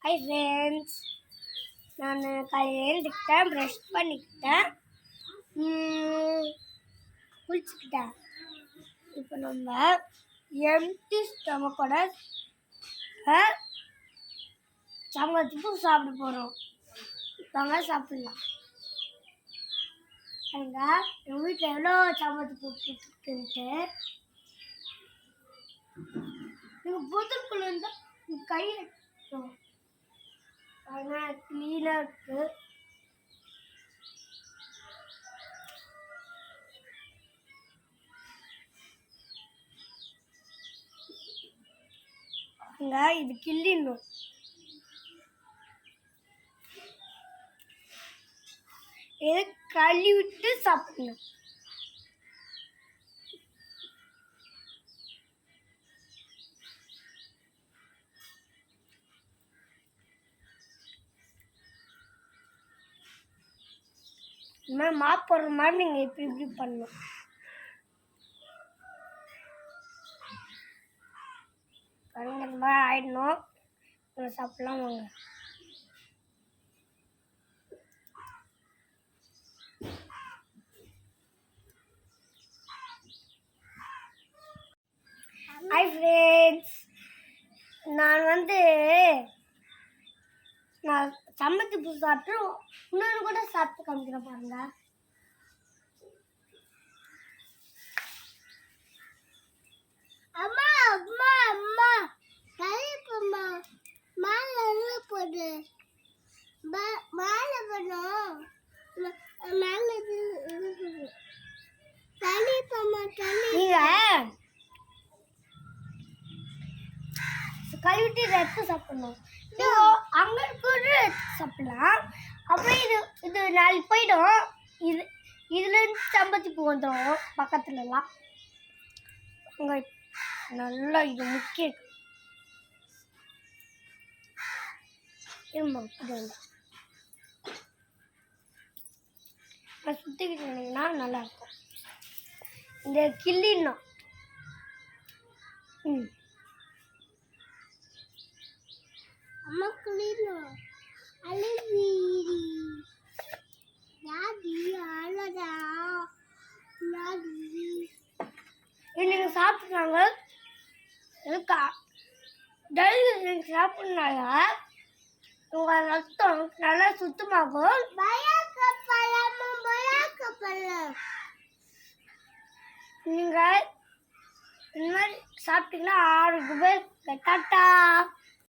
Hi friends, நான் காலையில் எழுந்துக்கிட்டேன், brush பண்ணிக்கிட்டேன், குளிச்சுக்கிட்டேன். இப்போ நம்ம எம்டி ஸ்டமக்கோட சமத்துக்கு சாப்பிட போகிறோம். வாங்க சாப்பிட்லாம். எங்கள் வீட்டில் எவ்வளோ சமத்துக்கு போட்டுருக்குன்ட்டு நீங்கள் பொதுக்குள்ள இருந்தால் கையில் அதனால் க்ளீனாக இருக்குது. இது கிள்ளிடணும். இதை கழுவிட்டு சாப்பிடணும். இந்த மாதிரி மாப் போடுற மாதிரி நீங்கள் இப்படி பண்ணணும். இந்த மாதிரி ஆயிடணும். சாப்பிடலாம் வாங்க. ஹாய் ஃப்ரெண்ட்ஸ், நான் சம்மந்தி பூ சாப்பிட்டு இன்னொன்று கூட சாப்பிட்டு காமிக்கிறேன் பாருங்க. அம்மா அம்மா அம்மா கழிப்பம்மா மாலை போடு, மாலை பண்ணும் மேலே கழிப்பம்மா நீங்கள் கழுவிட்டு எடுத்து சாப்பிடணும். அங்கே கூட சாப்பிடலாம். அப்புறம் இது நாளைக்கு போயிடும். இதுலேருந்து சம்பத்தி பூ வந்துடும் பக்கத்துலலாம். அங்கே நல்லா இது முக்கிய சுற்றிக்கிட்டீங்கன்னா நல்லாயிருக்கும். இந்த கிள்ளிடணும். அம்மா குளிரணும். அழுவீரி யாதி அழகா யாதி இன்னைக்கு சாப்பிட்றாங்க. டெய்லி சாப்பிட்றதுனால உங்கள் ரத்தம் நல்லா சுத்தமாகும். நீங்கள் இந்த மாதிரி சாப்பிட்டீங்கன்னா 6 பேர் டாட்டா.